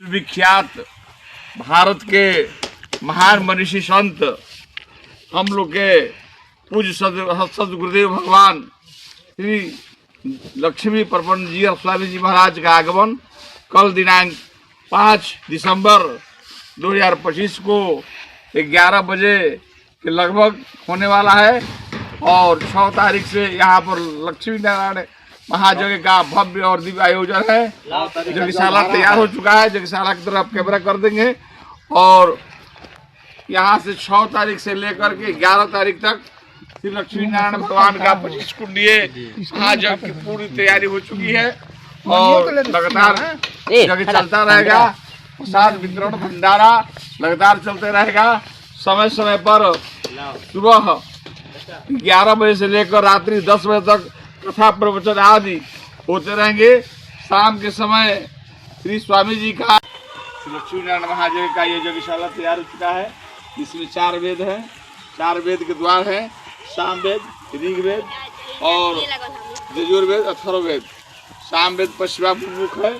विख्यात भारत के महान मनीषी संत हम लोग के पूज्य सदगुरुदेव भगवान श्री लक्ष्मी प्रपन्न जी और स्वामी जी महाराज का आगमन कल दिनांक 5 दिसंबर 2025 को 11 बजे के लगभग होने वाला है और 6 तारीख से यहाँ पर लक्ष्मी नारायण महायज्ञ का भव्य और दिव्य आयोजन है। यज्ञशाला तैयार हो चुका है। यज्ञशाला की तरफ कैमरा कर देंगे और यहाँ से 6 तारीख से लेकर के 11 तारीख तक श्री लक्ष्मी नारायण भगवान का 25 कुंडीय महायज्ञ की पूरी तैयारी हो चुकी है और लगातार यज्ञ चलता रहेगा। प्रसाद वितरण भंडारा लगातार चलते रहेगा। समय समय पर सुबह 11 बजे से लेकर रात्रि 10 बजे तक कथा प्रवचन आदि होते रहेंगे। शाम के समय श्री स्वामी जी का लक्ष्मी नारायण महायज्ञ का ये यज्ञशाला तैयार हो चुका है। इसमें 4 वेद हैं, 4 वेद के द्वार हैं, सामवेद, ऋग्वेद और यजुर्वेद, अथर्ववेद। सामवेद पश्चिमाभिमुख है,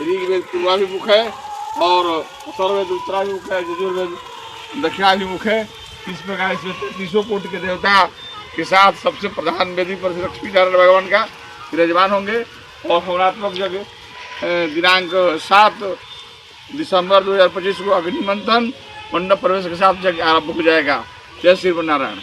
ऋग्वेद पूर्वाभिमुख है और अथर्ववेद उत्तराभिमुख है, यजुर्वेद दक्षिणाभिमुख है। इस प्रकार इसमें 33 कोटि के देवता के साथ सबसे प्रधान वेदी पर लक्ष्मी नारायण भगवान का विराजमान होंगे और हवनात्मक यज्ञ दिनांक 7 दिसंबर 2025 को अग्नि मंथन मंडप प्रवेश के साथ यज्ञ आरंभ हो जाएगा। जय श्री नारायण।